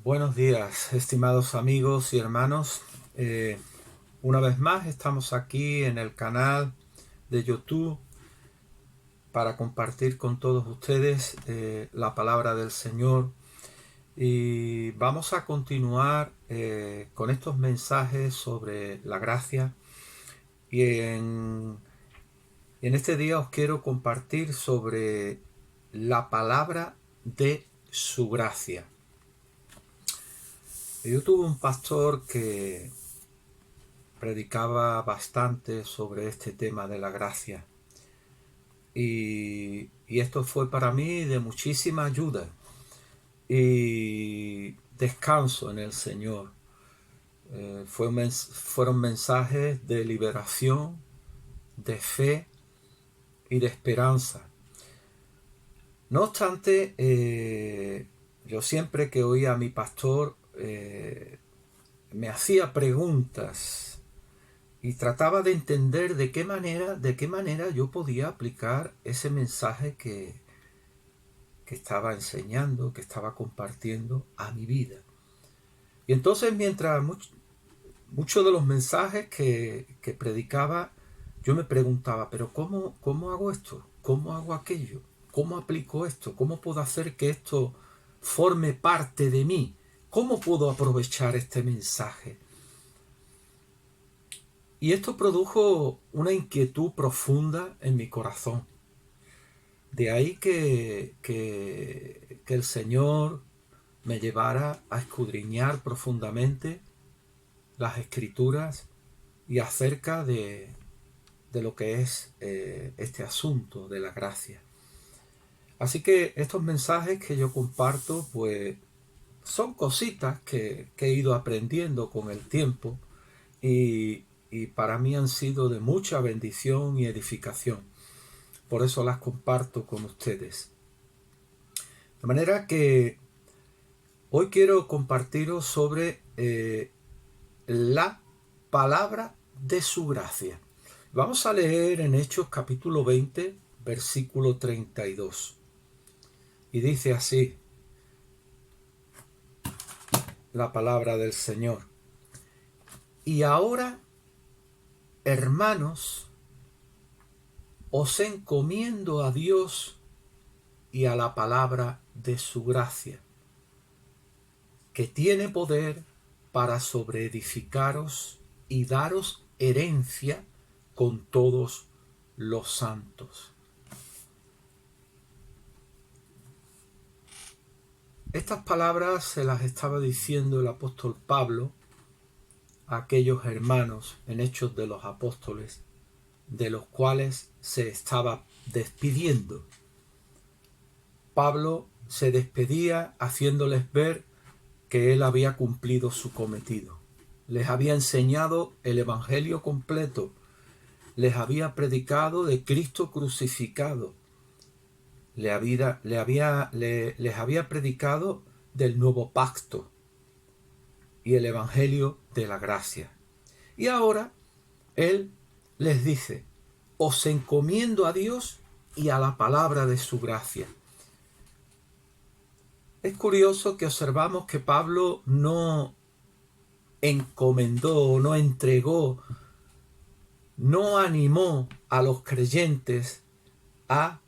Buenos días, estimados amigos y hermanos. Una vez más estamos aquí en el canal de YouTube para compartir con todos ustedes la palabra del Señor. Y vamos a continuar con estos mensajes sobre la gracia. Y en este día os quiero compartir sobre la palabra de su gracia. Yo tuve un pastor que predicaba bastante sobre este tema de la gracia y esto fue para mí de muchísima ayuda y descanso en el Señor. Fueron mensajes de liberación, de fe y de esperanza. No obstante, yo siempre que oía a mi pastor me hacía preguntas y trataba de entender de qué manera yo podía aplicar ese mensaje que estaba enseñando, que estaba compartiendo a mi vida. Y entonces mientras muchos de los mensajes que predicaba, yo me preguntaba, pero ¿cómo hago esto? ¿Cómo hago aquello? ¿Cómo aplico esto? ¿Cómo puedo hacer que esto forme parte de mí? ¿Cómo puedo aprovechar este mensaje? Y esto produjo una inquietud profunda en mi corazón. De ahí que el Señor me llevara a escudriñar profundamente las Escrituras y acerca de lo que es este asunto de la gracia. Así que estos mensajes que yo comparto, pues, son cositas que he ido aprendiendo con el tiempo y para mí han sido de mucha bendición y edificación. Por eso las comparto con ustedes. De manera que hoy quiero compartiros sobre la palabra de su gracia. Vamos a leer en Hechos capítulo 20, versículo 32. Y dice así la palabra del Señor. Y ahora, hermanos, os encomiendo a Dios y a la palabra de su gracia, que tiene poder para sobreedificaros y daros herencia con todos los santos. Estas palabras se las estaba diciendo el apóstol Pablo a aquellos hermanos en Hechos de los Apóstoles, de los cuales se estaba despidiendo. Pablo se despedía haciéndoles ver que él había cumplido su cometido. Les había enseñado el evangelio completo, les había predicado de Cristo crucificado, les había predicado del nuevo pacto y el evangelio de la gracia. Y ahora él les dice, os encomiendo a Dios y a la palabra de su gracia. Es curioso que observamos que Pablo no encomendó, no entregó, no animó a los creyentes a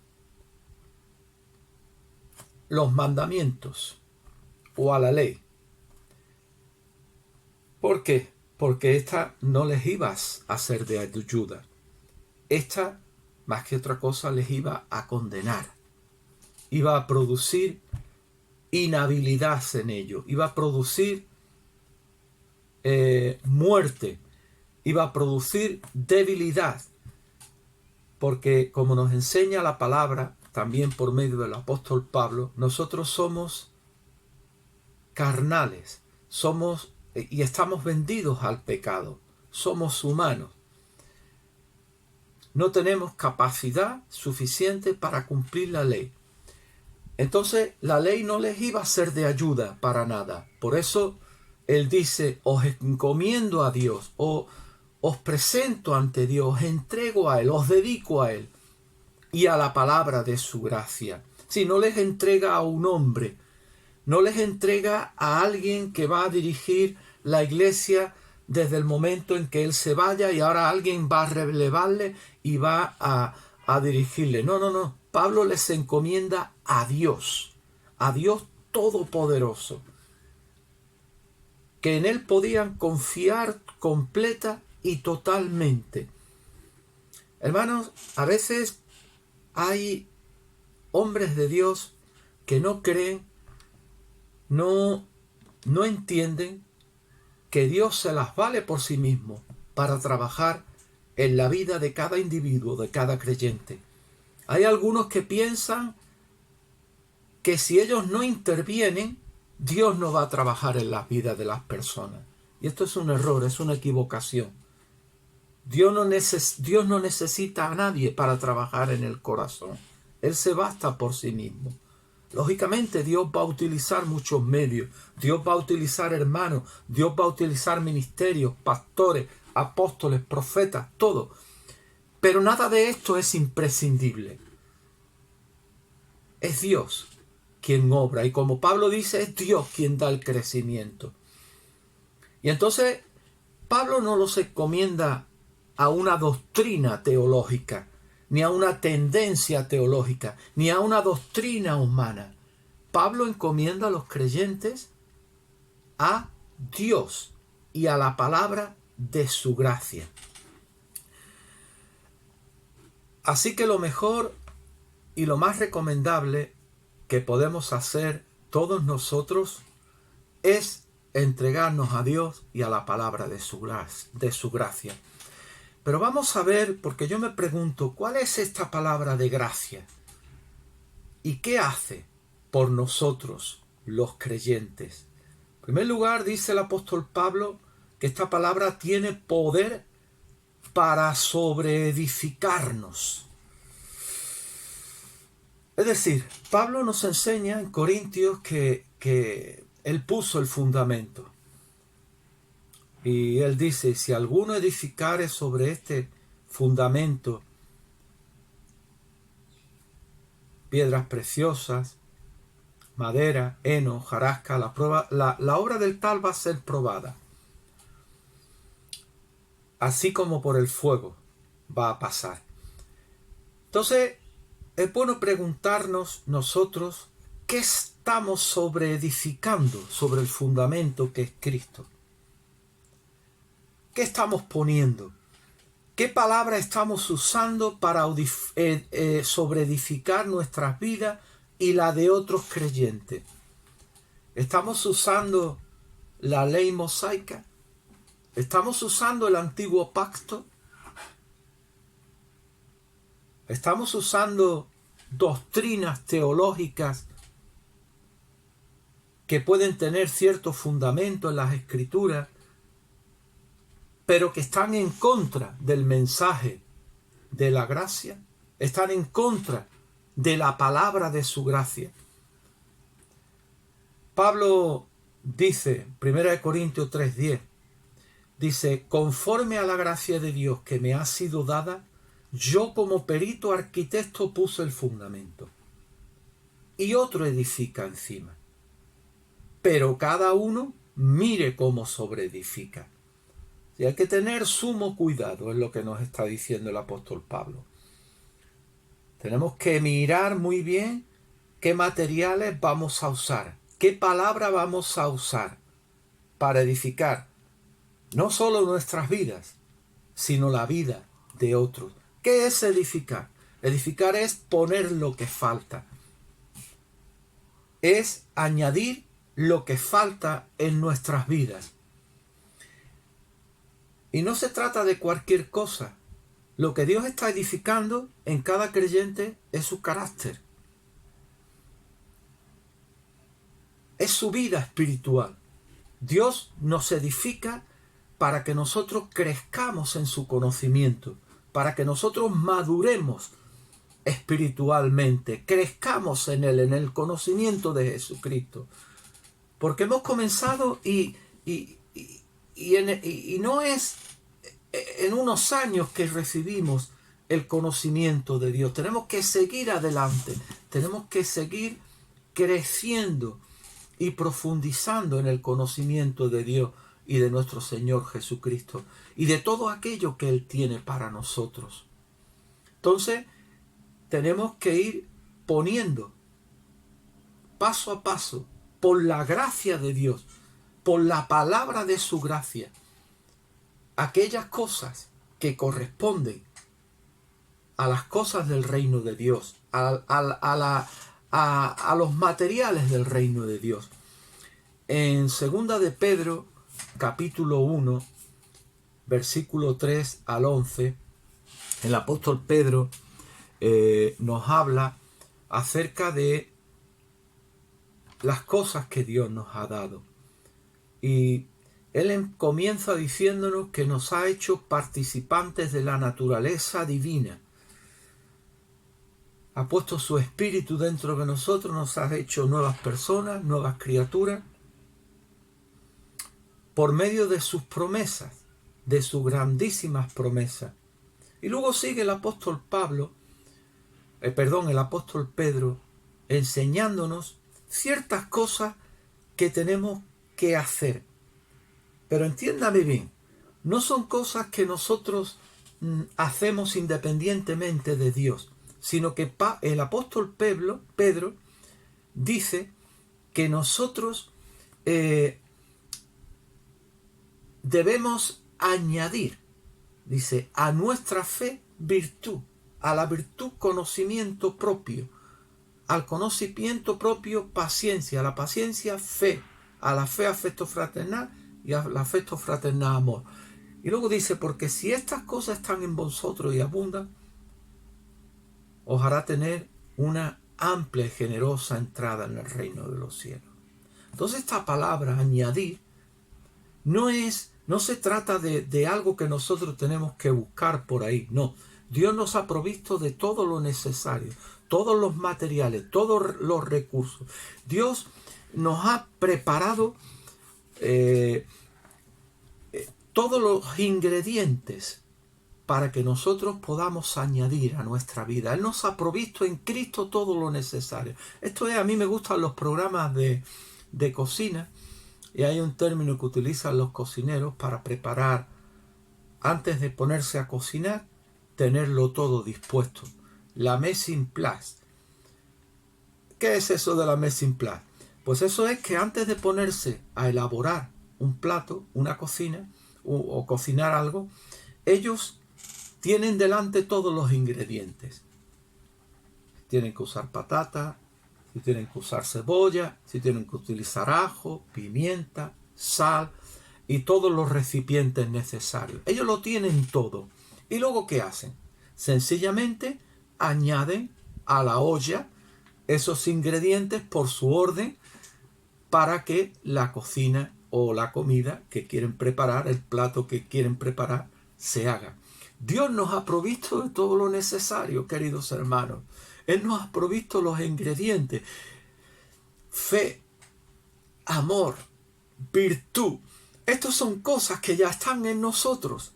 los mandamientos o a la ley. ¿Por qué? Porque esta no les iba a ser de ayuda. Esta, más que otra cosa, les iba a condenar. Iba a producir inhabilidad en ello. Iba a producir muerte. Iba a producir debilidad. Porque, como nos enseña la palabra, también por medio del apóstol Pablo, nosotros somos carnales. Somos y estamos vendidos al pecado. Somos humanos. No tenemos capacidad suficiente para cumplir la ley. Entonces la ley no les iba a ser de ayuda para nada. Por eso él dice, os encomiendo a Dios, o os presento ante Dios, os entrego a Él, os dedico a Él y a la palabra de su gracia. Si no les entrega a un hombre, no les entrega a alguien que va a dirigir la iglesia desde el momento en que él se vaya y ahora alguien va a relevarle y va a dirigirle. No, no, no. Pablo les encomienda a Dios Todopoderoso, que en él podían confiar completa y totalmente. Hermanos, a veces hay hombres de Dios que no creen, no entienden que Dios se las vale por sí mismo para trabajar en la vida de cada individuo, de cada creyente. Hay algunos que piensan que si ellos no intervienen, Dios no va a trabajar en las vidas de las personas. Y esto es un error, es una equivocación. Dios no necesita a nadie para trabajar en el corazón. Él se basta por sí mismo. Lógicamente Dios va a utilizar muchos medios. Dios va a utilizar hermanos. Dios va a utilizar ministerios, pastores, apóstoles, profetas, todo. Pero nada de esto es imprescindible. Es Dios quien obra. Y como Pablo dice, es Dios quien da el crecimiento. Y entonces Pablo no los encomienda a una doctrina teológica, ni a una tendencia teológica, ni a una doctrina humana. Pablo encomienda a los creyentes a Dios y a la palabra de su gracia. Así que lo mejor y lo más recomendable que podemos hacer todos nosotros es entregarnos a Dios y a la palabra de su gracia. Pero vamos a ver, porque yo me pregunto, ¿cuál es esta palabra de gracia? ¿Y qué hace por nosotros los creyentes? En primer lugar, dice el apóstol Pablo que esta palabra tiene poder para sobreedificarnos. Es decir, Pablo nos enseña en Corintios que él puso el fundamento. Y él dice, si alguno edificare sobre este fundamento piedras preciosas, madera, heno, hojarasca, la obra del tal va a ser probada. Así como por el fuego va a pasar. Entonces, es bueno preguntarnos nosotros qué estamos sobreedificando sobre el fundamento que es Cristo. ¿Qué estamos poniendo? ¿Qué palabra estamos usando para sobreedificar nuestras vidas y la de otros creyentes? ¿Estamos usando la ley mosaica? ¿Estamos usando el antiguo pacto? ¿Estamos usando doctrinas teológicas que pueden tener cierto fundamento en las Escrituras, pero que están en contra del mensaje de la gracia? Están en contra de la palabra de su gracia. Pablo dice, 1 Corintios 3:10, dice, conforme a la gracia de Dios que me ha sido dada, yo como perito arquitecto puse el fundamento y otro edifica encima. Pero cada uno mire cómo sobreedifica. Y hay que tener sumo cuidado, es lo que nos está diciendo el apóstol Pablo. Tenemos que mirar muy bien qué materiales vamos a usar, qué palabra vamos a usar para edificar no solo nuestras vidas, sino la vida de otros. ¿Qué es edificar? Edificar es poner lo que falta. Es añadir lo que falta en nuestras vidas. Y no se trata de cualquier cosa. Lo que Dios está edificando en cada creyente es su carácter. Es su vida espiritual. Dios nos edifica para que nosotros crezcamos en su conocimiento, para que nosotros maduremos espiritualmente, crezcamos en Él, en el conocimiento de Jesucristo. Porque hemos comenzado y no es en unos años que recibimos el conocimiento de Dios. Tenemos que seguir adelante, tenemos que seguir creciendo y profundizando en el conocimiento de Dios y de nuestro Señor Jesucristo y de todo aquello que Él tiene para nosotros. Entonces, tenemos que ir poniendo paso a paso, por la gracia de Dios, por la palabra de su gracia, aquellas cosas que corresponden a las cosas del reino de Dios, a los materiales del reino de Dios. En 2 de Pedro, capítulo 1, versículo 3 al 11, el apóstol Pedro nos habla acerca de las cosas que Dios nos ha dado. Y Él comienza diciéndonos que nos ha hecho participantes de la naturaleza divina. Ha puesto su espíritu dentro de nosotros, nos ha hecho nuevas personas, nuevas criaturas, por medio de sus promesas, de sus grandísimas promesas. Y luego sigue el apóstol el apóstol Pedro, enseñándonos ciertas cosas que tenemos que hacer. Pero entiéndame bien, no son cosas que nosotros hacemos independientemente de Dios, sino que el apóstol Pedro dice que nosotros debemos añadir, dice, a nuestra fe virtud, a la virtud conocimiento propio, al conocimiento propio paciencia, a la paciencia fe, a la fe afecto fraternal y al afecto fraternal amor. Y luego dice, porque si estas cosas están en vosotros y abundan, os hará tener una amplia y generosa entrada en el reino de los cielos. Entonces esta palabra, añadir, no se trata de algo que nosotros tenemos que buscar por ahí, no. Dios nos ha provisto de todo lo necesario, todos los materiales, todos los recursos. Dios nos ha preparado todos los ingredientes para que nosotros podamos añadir a nuestra vida. Él nos ha provisto en Cristo todo lo necesario. A mí me gustan los programas de cocina, y hay un término que utilizan los cocineros para preparar, antes de ponerse a cocinar, tenerlo todo dispuesto. La mise en place. ¿Qué es eso de la mise en place? Pues eso es que antes de ponerse a elaborar un plato, una cocina o cocinar algo, ellos tienen delante todos los ingredientes. Tienen que usar patata, si tienen que usar cebolla, si tienen que utilizar ajo, pimienta, sal y todos los recipientes necesarios. Ellos lo tienen todo. ¿Y luego qué hacen? Sencillamente añaden a la olla esos ingredientes por su orden para que la cocina o la comida que quieren preparar, el plato que quieren preparar, se haga. Dios nos ha provisto de todo lo necesario, queridos hermanos. Él nos ha provisto los ingredientes. Fe, amor, virtud. Estas son cosas que ya están en nosotros.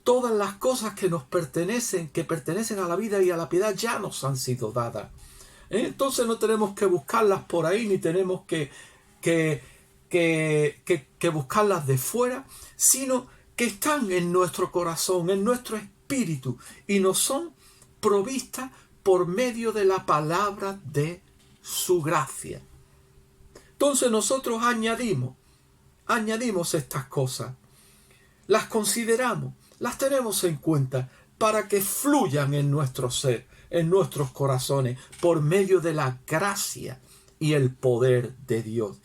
Todas las cosas que nos pertenecen, que pertenecen a la vida y a la piedad, ya nos han sido dadas. Entonces no tenemos que buscarlas por ahí, ni tenemos que buscarlas de fuera, sino que están en nuestro corazón, en nuestro espíritu, y nos son provistas por medio de la palabra de su gracia. Entonces nosotros añadimos estas cosas, las consideramos, las tenemos en cuenta para que fluyan en nuestro ser, en nuestros corazones, por medio de la gracia y el poder de Dios.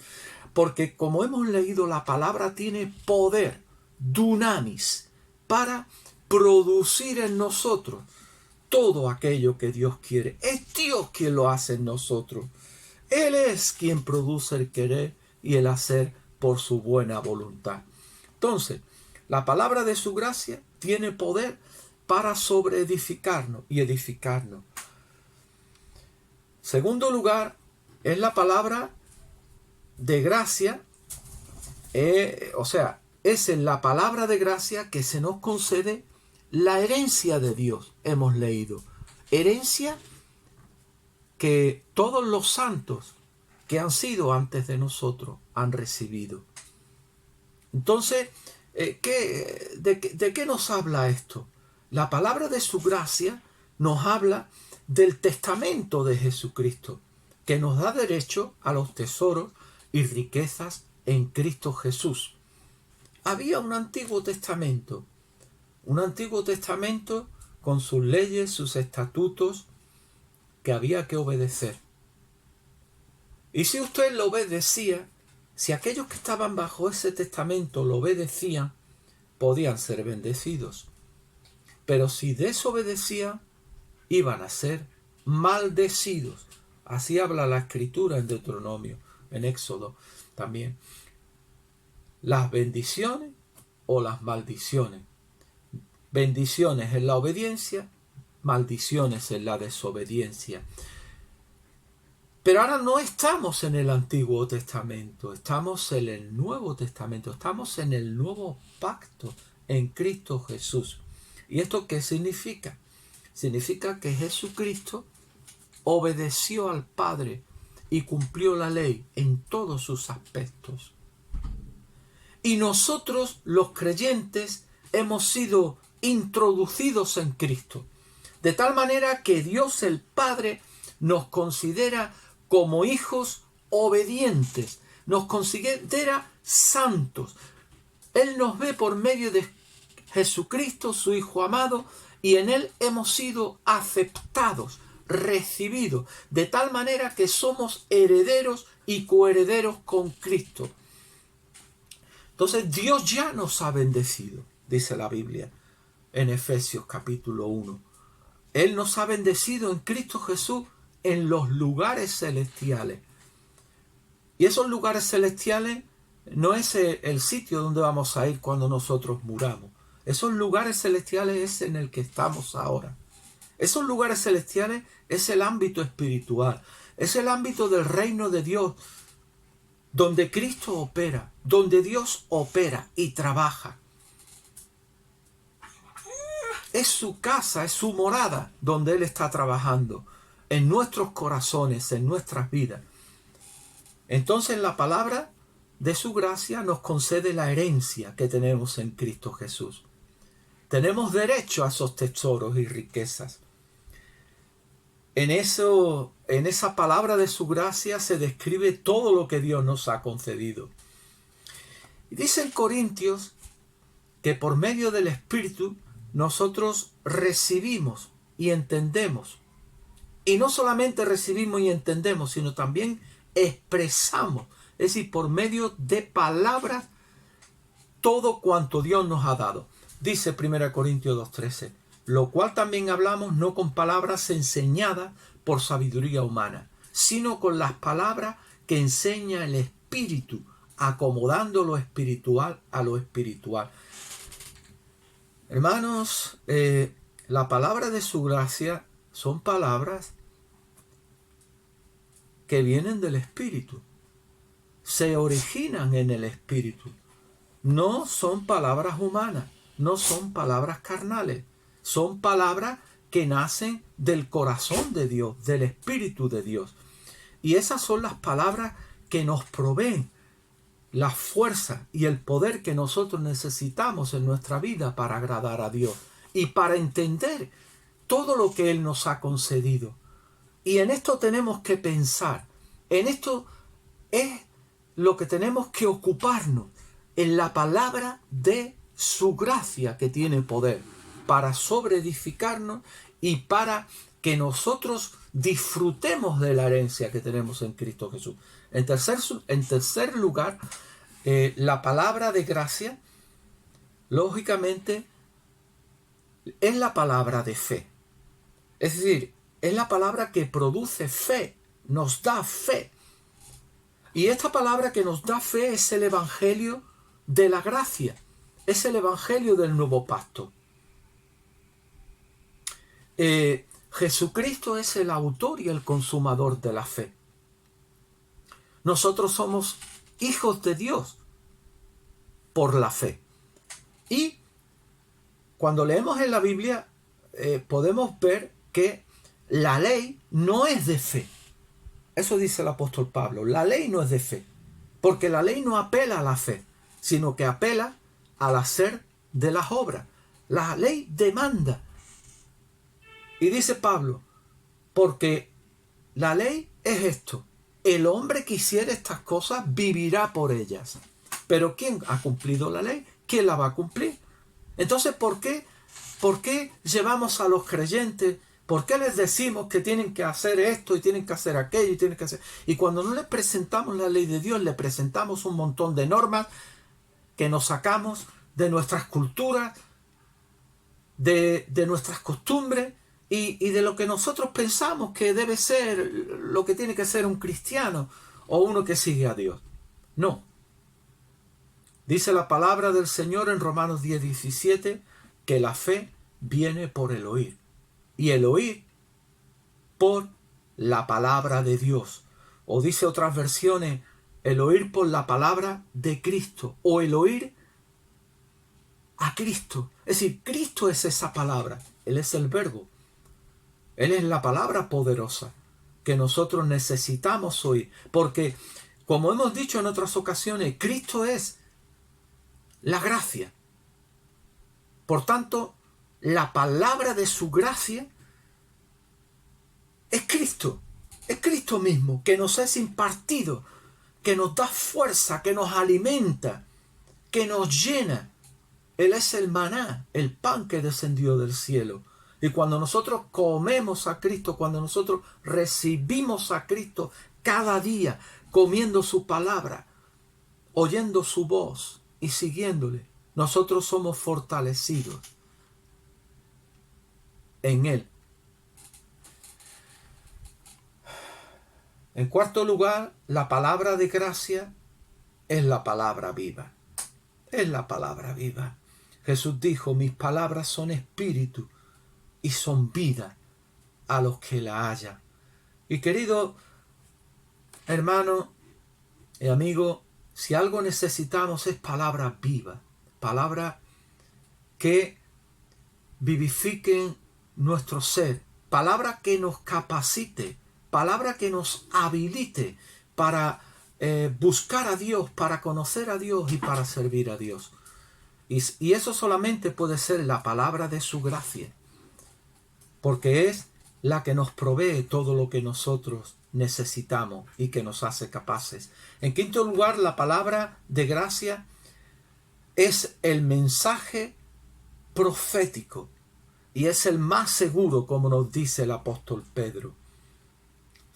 Porque como hemos leído, la palabra tiene poder, dunamis, para producir en nosotros todo aquello que Dios quiere. Es Dios quien lo hace en nosotros. Él es quien produce el querer y el hacer por su buena voluntad. Entonces, la palabra de su gracia tiene poder para sobreedificarnos y edificarnos. Segundo lugar, es la palabra de gracia, es en la palabra de gracia que se nos concede la herencia de Dios. Hemos leído herencia que todos los santos que han sido antes de nosotros han recibido. Entonces, ¿de qué nos habla esto? La palabra de su gracia nos habla del testamento de Jesucristo, que nos da derecho a los tesoros y riquezas en Cristo Jesús. Había un Antiguo Testamento con sus leyes, sus estatutos, que había que obedecer. Y si usted lo obedecía, si aquellos que estaban bajo ese testamento lo obedecían, podían ser bendecidos. Pero si desobedecían, iban a ser maldecidos. Así habla la Escritura en Deuteronomio, en Éxodo también. Las bendiciones o las maldiciones. Bendiciones en la obediencia, maldiciones en la desobediencia. Pero ahora no estamos en el Antiguo Testamento, estamos en el Nuevo Testamento, estamos en el nuevo pacto en Cristo Jesús. ¿Y esto qué significa? Significa que Jesucristo obedeció al Padre y cumplió la ley en todos sus aspectos. Y nosotros, los creyentes, hemos sido introducidos en Cristo, de tal manera que Dios el Padre nos considera como hijos obedientes, nos considera santos. Él nos ve por medio de Jesucristo, su Hijo amado, y en Él hemos sido aceptados, recibidos, de tal manera que somos herederos y coherederos con Cristo. Entonces Dios ya nos ha bendecido, dice la Biblia en Efesios capítulo 1. Él nos ha bendecido en Cristo Jesús en los lugares celestiales. Y esos lugares celestiales no es el sitio donde vamos a ir cuando nosotros muramos. Esos lugares celestiales es en el que estamos ahora. Esos lugares celestiales es el ámbito espiritual, es el ámbito del reino de Dios, donde Cristo opera, donde Dios opera y trabaja. Es su casa, es su morada donde Él está trabajando, en nuestros corazones, en nuestras vidas. Entonces la palabra de su gracia nos concede la herencia que tenemos en Cristo Jesús. Tenemos derecho a esos tesoros y riquezas. En esa palabra de su gracia se describe todo lo que Dios nos ha concedido. Y dice en Corintios que por medio del Espíritu nosotros recibimos y entendemos. Y no solamente recibimos y entendemos, sino también expresamos, es decir, por medio de palabras, todo cuanto Dios nos ha dado. Dice 1 Corintios 2:13, lo cual también hablamos no con palabras enseñadas por sabiduría humana, sino con las palabras que enseña el Espíritu, acomodando lo espiritual a lo espiritual. Hermanos, la palabra de su gracia son palabras que vienen del Espíritu, se originan en el Espíritu. No son palabras humanas, no son palabras carnales, son palabras que nacen del corazón de Dios, del Espíritu de Dios. Y esas son las palabras que nos proveen la fuerza y el poder que nosotros necesitamos en nuestra vida para agradar a Dios y para entender todo lo que Él nos ha concedido. Y en esto tenemos que pensar, en esto es lo que tenemos que ocuparnos, en la palabra de su gracia que tiene poder para sobreedificarnos y para que nosotros disfrutemos de la herencia que tenemos en Cristo Jesús. En tercer lugar, la palabra de gracia, lógicamente, es la palabra de fe. Es decir, es la palabra que produce fe, nos da fe. Y esta palabra que nos da fe es el Evangelio de la gracia, es el Evangelio del nuevo pacto. Jesucristo es el autor y el consumador de la fe. Nosotros somos hijos de Dios por la fe. Y cuando leemos en la Biblia podemos ver que la ley no es de fe. Eso dice el apóstol Pablo. La ley no es de fe, porque la ley no apela a la fe, sino que apela al hacer de las obras. La ley demanda. Y dice Pablo, porque la ley es esto. El hombre que hiciera estas cosas vivirá por ellas. Pero ¿quién ha cumplido la ley? ¿Quién la va a cumplir? Entonces, ¿por qué llevamos a los creyentes? ¿Por qué les decimos que tienen que hacer esto y tienen que hacer aquello y tienen que hacer? Y cuando no les presentamos la ley de Dios, le presentamos un montón de normas que nos sacamos de nuestras culturas, de nuestras costumbres y de lo que nosotros pensamos que debe ser, lo que tiene que ser un cristiano o uno que sigue a Dios. No. Dice la palabra del Señor en Romanos 10:17 que la fe viene por el oír. Y el oír por la palabra de Dios. O dice otras versiones, el oír por la palabra de Cristo. O el oír a Cristo. Es decir, Cristo es esa palabra. Él es el verbo. Él es la palabra poderosa que nosotros necesitamos oír. Porque, como hemos dicho en otras ocasiones, Cristo es la gracia. Por tanto, la palabra de su gracia es Cristo mismo, que nos es impartido, que nos da fuerza, que nos alimenta, que nos llena. Él es el maná, el pan que descendió del cielo. Y cuando nosotros comemos a Cristo, cuando nosotros recibimos a Cristo cada día, comiendo su palabra, oyendo su voz y siguiéndole, nosotros somos fortalecidos en Él. En cuarto lugar, la palabra de gracia es la palabra viva. Es la palabra viva. Jesús dijo, mis palabras son espíritu y son vida a los que la hallan. Y querido hermano y amigo, si algo necesitamos es palabras vivas, palabras que vivifiquen nuestro ser, palabra que nos capacite, palabra que nos habilite para buscar a Dios, para conocer a Dios y para servir a Dios. Y eso solamente puede ser la palabra de su gracia, porque es la que nos provee todo lo que nosotros necesitamos y que nos hace capaces. En quinto lugar, la palabra de gracia es el mensaje profético y es el más seguro, como nos dice el apóstol Pedro.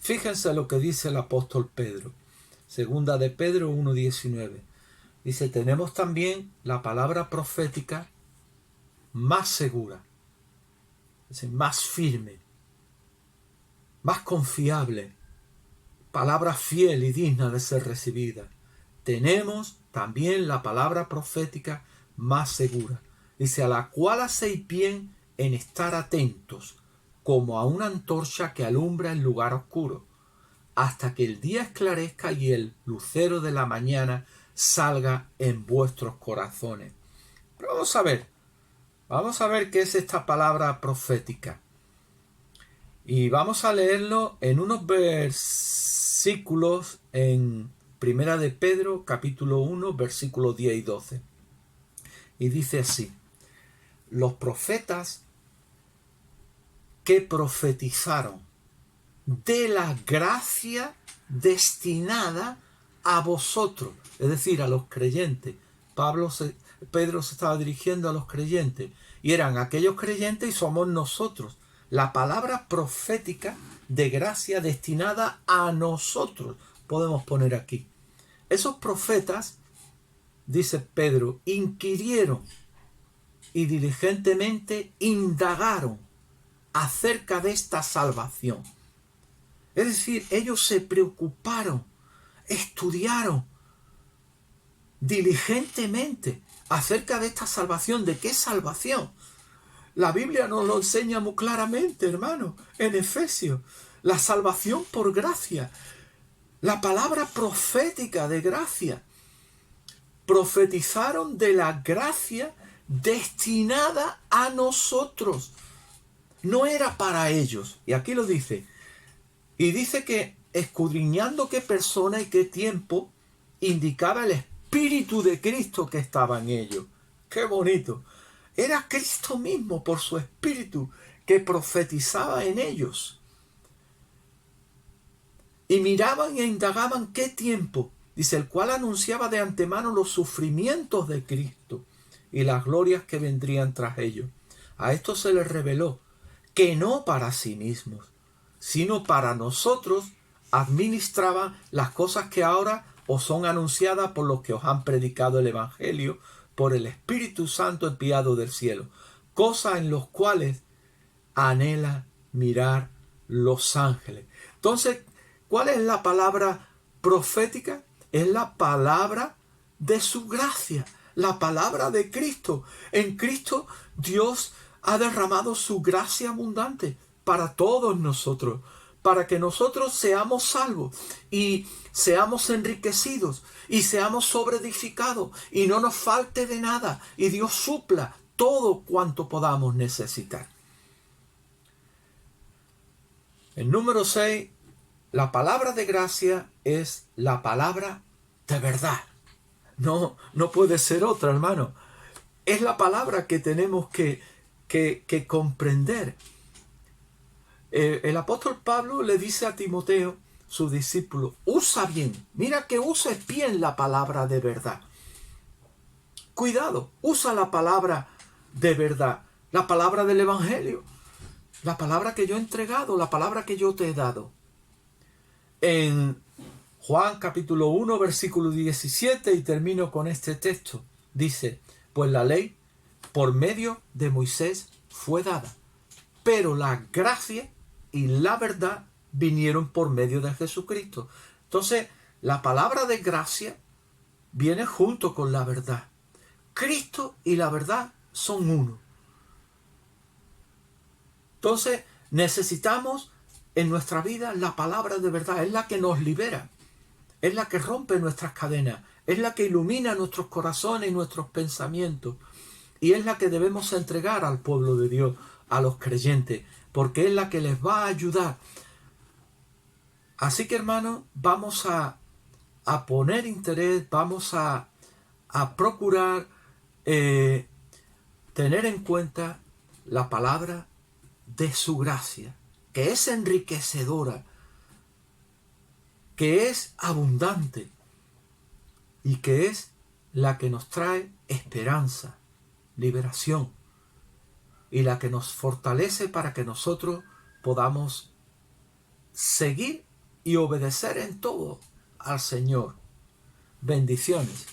Fíjense lo que dice el apóstol Pedro. Segunda de Pedro 1:19. Dice, tenemos también la palabra profética más segura, es decir, más firme, más confiable, palabra fiel y digna de ser recibida. Tenemos también la palabra profética más segura. Dice, a la cual hacéis bien en estar atentos, como a una antorcha que alumbra el lugar oscuro, hasta que el día esclarezca y el lucero de la mañana salga en vuestros corazones. Pero vamos a ver qué es esta palabra profética. Y vamos a leerlo en unos versículos en Primera de Pedro, capítulo 1, versículos 10 y 12. Y dice así, los profetas que profetizaron de la gracia destinada a vosotros, es decir, a los creyentes. Pedro se estaba dirigiendo a los creyentes, y eran aquellos creyentes y somos nosotros. La palabra profética de gracia destinada a nosotros, podemos poner aquí. Esos profetas, dice Pedro, inquirieron y diligentemente indagaron acerca de esta salvación. Es decir, ellos se preocuparon, estudiaron diligentemente acerca de esta salvación. ¿De qué salvación? La Biblia nos lo enseña muy claramente, hermano, en Efesios. La salvación por gracia. La palabra profética de gracia. Profetizaron de la gracia destinada a nosotros. No era para ellos. Y aquí lo dice. Y dice que escudriñando qué persona y qué tiempo, indicaba el Espíritu de Cristo que estaba en ellos. ¡Qué bonito! Era Cristo mismo por su Espíritu que profetizaba en ellos. Y miraban e indagaban qué tiempo, dice, el cual anunciaba de antemano los sufrimientos de Cristo y las glorias que vendrían tras ellos. A esto se les reveló que no para sí mismos, sino para nosotros administraban las cosas que ahora os son anunciadas por los que os han predicado el Evangelio, por el Espíritu Santo enviado del cielo, cosas en las cuales anhela mirar los ángeles. Entonces, ¿cuál es la palabra profética? Es la palabra de su gracia, la palabra de Cristo. En Cristo Dios ha derramado su gracia abundante para todos nosotros, para que nosotros seamos salvos y seamos enriquecidos y seamos sobreedificados y no nos falte de nada y Dios supla todo cuanto podamos necesitar. El número 6, la palabra de gracia es la palabra de verdad. No puede ser otra, hermano. Es la palabra que tenemos que comprender. El apóstol Pablo le dice a Timoteo, su discípulo, usa bien, mira que uses bien la palabra de verdad. Cuidado, usa la palabra de verdad, la palabra del Evangelio, la palabra que yo he entregado, la palabra que yo te he dado. En Juan capítulo 1, versículo 17, y termino con este texto, dice, pues la ley por medio de Moisés fue dada, pero la gracia y la verdad vinieron por medio de Jesucristo. Entonces, la palabra de gracia viene junto con la verdad. Cristo y la verdad son uno. Entonces, necesitamos en nuestra vida la palabra de verdad. Es la que nos libera, es la que rompe nuestras cadenas, es la que ilumina nuestros corazones y nuestros pensamientos, y es la que debemos entregar al pueblo de Dios, a los creyentes, porque es la que les va a ayudar. Así que, hermanos, vamos a poner interés, vamos a procurar tener en cuenta la palabra de su gracia, que es enriquecedora, que es abundante y que es la que nos trae esperanza, liberación, y la que nos fortalece para que nosotros podamos seguir y obedecer en todo al Señor. Bendiciones.